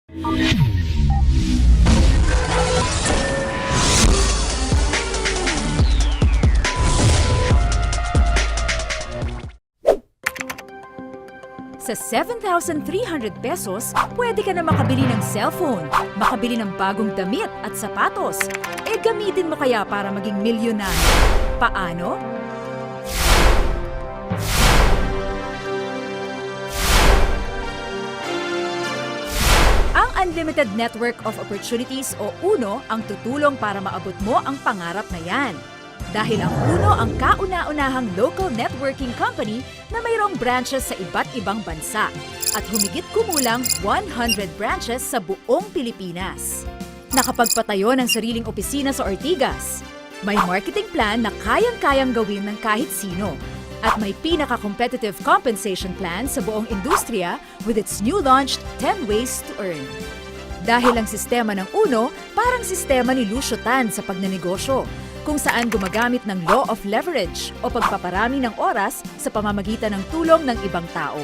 Sa 7,300 pesos, pwede ka na makabili ng cellphone, makabili ng bagong damit at sapatos. Gamitin mo kaya para maging milyonaryo. Paano? Ang Unlimited Network of Opportunities o UNO ang tutulong para maabot mo ang pangarap na yan. Dahil ang UNO ang kauna-unahang local networking company na mayroong branches sa iba't ibang bansa at humigit kumulang 100 branches sa buong Pilipinas. Nakapagpatayo ng sariling opisina sa Ortigas. May marketing plan na kayang-kayang gawin ng kahit sino. At may pinaka-competitive compensation plan sa buong industriya with its new launched 10 Ways to Earn. Dahil ang sistema ng UNO parang sistema ni Lucio Tan sa pagnenegosyo, kung saan gumagamit ng law of leverage o pagpaparami ng oras sa pamamagitan ng tulong ng ibang tao.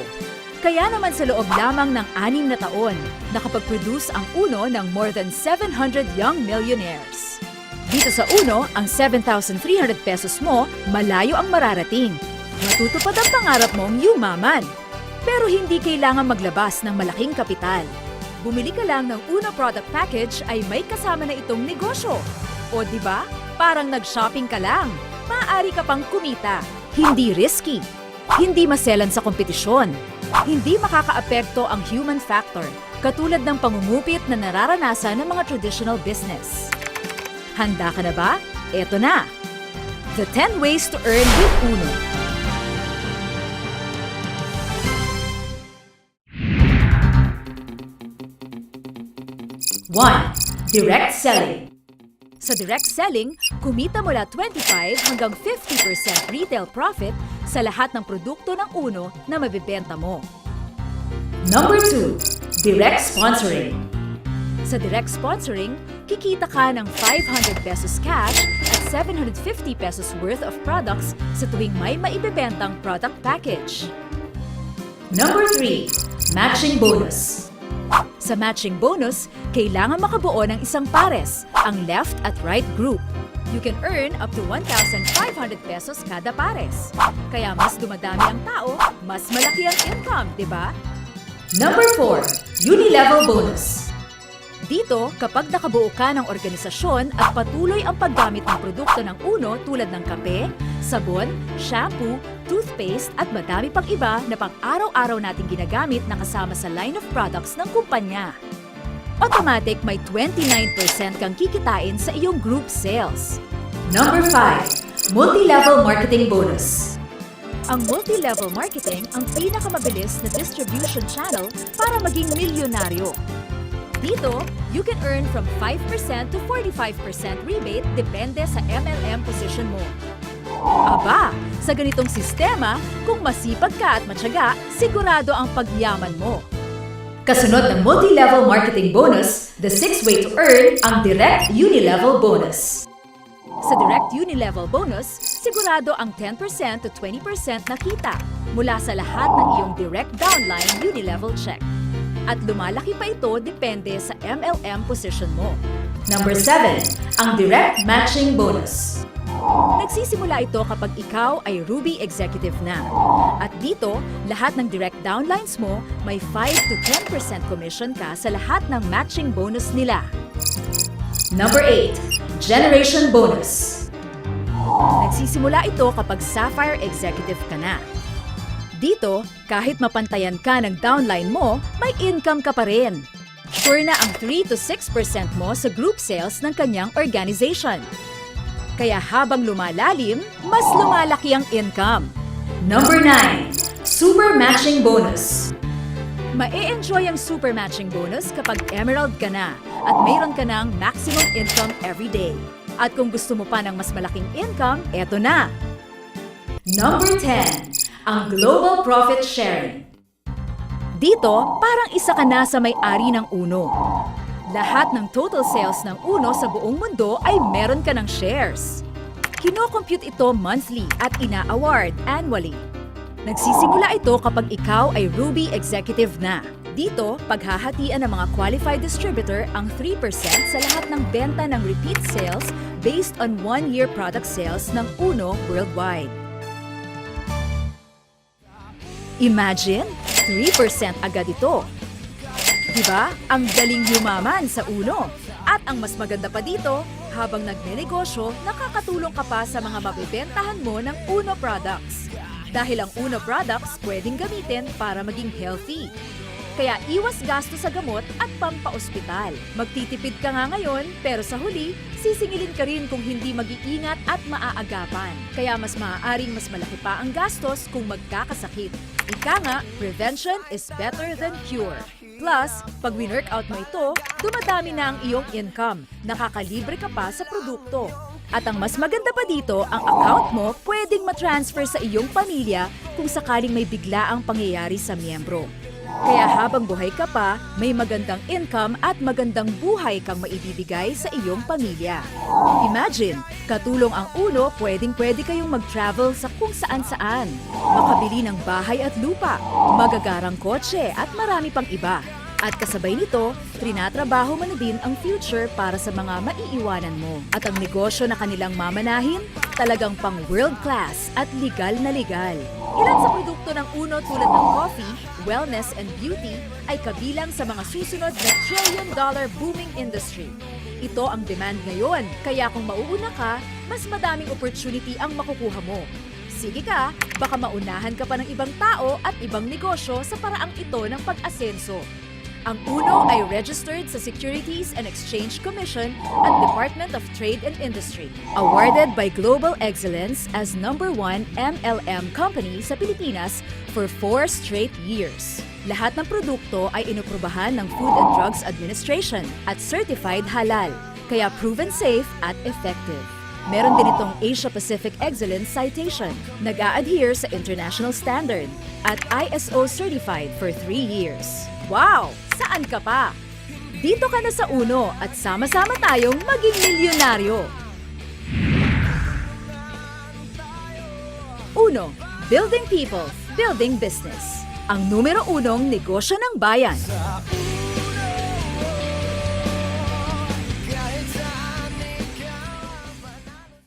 Kaya naman sa loob lamang ng 6 na taon, nakapag-produce ang UNO ng more than 700 young millionaires. Dito sa UNO, ang 7,300 pesos mo, malayo ang mararating. Matutupad ang pangarap mong yumaman. Pero hindi kailangan maglabas ng malaking kapital. Bumili ka lang ng UNO product package ay may kasama na itong negosyo. O di ba? Parang nag-shopping ka lang. Maaari ka pang kumita. Hindi risky. Hindi maselan sa kompetisyon. Hindi makakaapekto ang human factor, katulad ng pangungupit na nararanasan ng mga traditional business. Handa ka na ba? Eto na! The 10 Ways to Earn with UNO. One, direct selling. Sa direct selling, kumita mula 25 hanggang 50% retail profit sa lahat ng produkto ng UNO na mabibenta mo. Number 2, direct sponsoring. Sa direct sponsoring, kikita ka ng 500 pesos cash at 750 pesos worth of products sa tuwing may maibebentang product package. Number 3, matching bonus. Sa matching bonus, kailangan makabuo ng isang pares, ang left at right group. You can earn up to 1,500 pesos kada pares. Kaya mas dumadami ang tao, mas malaki ang income, di ba? Number 4, unilevel bonus. Dito, kapag nakabuo ka ng organisasyon at patuloy ang paggamit ng produkto ng UNO tulad ng kape, sabon, shampoo, toothpaste at madami pang iba na pang-araw-araw nating ginagamit na kasama sa line of products ng kumpanya. Automatic may 29% kang kikitain sa iyong group sales. Number 5, multi-level marketing bonus. Ang multi-level marketing ang pinakamabilis na distribution channel para maging milyonaryo. Dito, you can earn from 5% to 45% rebate depende sa MLM position mo. Aba, sa ganitong sistema, kung masipag ka at matyaga, sigurado ang pagyaman mo. Kasunod ng multi-level marketing bonus, the 6th way to earn ang direct unilevel bonus. Sa direct unilevel bonus, sigurado ang 10% to 20% na kita mula sa lahat ng iyong direct downline unilevel check. At lumalaki pa ito depende sa MLM position mo. Number 7, ang direct matching bonus. Nagsisimula ito kapag ikaw ay Ruby Executive na. At dito, lahat ng direct downlines mo, may 5 to 10% commission ka sa lahat ng matching bonus nila. Number 8, Generation Bonus. Nagsisimula ito kapag Sapphire Executive ka na. Dito, kahit mapantayan ka ng downline mo, may income ka pa rin. Sure na ang 3 to 6% mo sa group sales ng kanyang organization. Kaya habang lumalalim, mas lumalaki ang income. Number 9, Super Matching Bonus. Ma-e-enjoy ang Super Matching Bonus kapag Emerald ka na at mayroon ka ng maximum income every day. At kung gusto mo pa ng mas malaking income, eto na! Number 10, ang Global Profit Sharing. Dito, parang isa ka na sa may-ari ng UNO. Lahat ng total sales ng UNO sa buong mundo ay meron ka ng shares. Kino-compute ito monthly at ina-award annually. Nagsisimula ito kapag ikaw ay Ruby Executive na. Dito, paghahatian ng mga qualified distributor ang 3% sa lahat ng benta ng repeat sales based on 1-year product sales ng Uno worldwide. Imagine, 3% agad ito. Diba? Ang galing yumaman sa Uno. At ang mas maganda pa dito, habang nagnenegosyo, nakakatulong ka pa sa mga mabibentahan mo ng Uno products. Dahil ang Uno products pwedeng gamitin para maging healthy. Kaya iwas gasto sa gamot at pampaospital. Magtitipid ka nga ngayon, pero sa huli, sisingilin ka rin kung hindi mag-iingat at maaagapan. Kaya mas maaaring mas malaki pa ang gastos kung magkakasakit. Ika nga, prevention is better than cure. Plus, pag winworkout mo ito, dumadami na ang iyong income. Nakakalibre ka pa sa produkto. At ang mas maganda pa dito, ang account mo pwedeng matransfer sa iyong pamilya kung sakaling may biglaang pangyayari sa miyembro. Kaya habang buhay ka pa, may magandang income at magandang buhay kang maibibigay sa iyong pamilya. Imagine, katulong ang Uno, pwedeng-pwede kayong mag-travel sa kung saan-saan. Makabili ng bahay at lupa, magagarang kotse at marami pang iba. At kasabay nito, trinatrabaho mo na din ang future para sa mga maiiwanan mo. At ang negosyo na kanilang mamanahin, talagang pang world class at legal na legal. Ilan sa produkto ng Uno tulad ng coffee, wellness and beauty ay kabilang sa mga susunod na trillion-dollar booming industry. Ito ang demand ngayon, kaya kung mauuna ka, mas madaming opportunity ang makukuha mo. Sige ka, baka maunahan ka pa ng ibang tao at ibang negosyo sa paraang ito ng pag-asenso. Ang Uno ay registered sa Securities and Exchange Commission at Department of Trade and Industry. Awarded by Global Excellence as #1 MLM company sa Pilipinas for 4 straight years. Lahat ng produkto ay inoprubahan ng Food and Drugs Administration at certified halal, kaya proven safe at effective. Meron din itong Asia Pacific Excellence Citation, nag-a-adhere sa international standard, at ISO certified for 3 years. Wow! Saan ka pa? Dito ka na sa Uno at sama-sama tayong maging milyonaryo. Uno, building people, building business. Ang numero 1 negosyo ng bayan.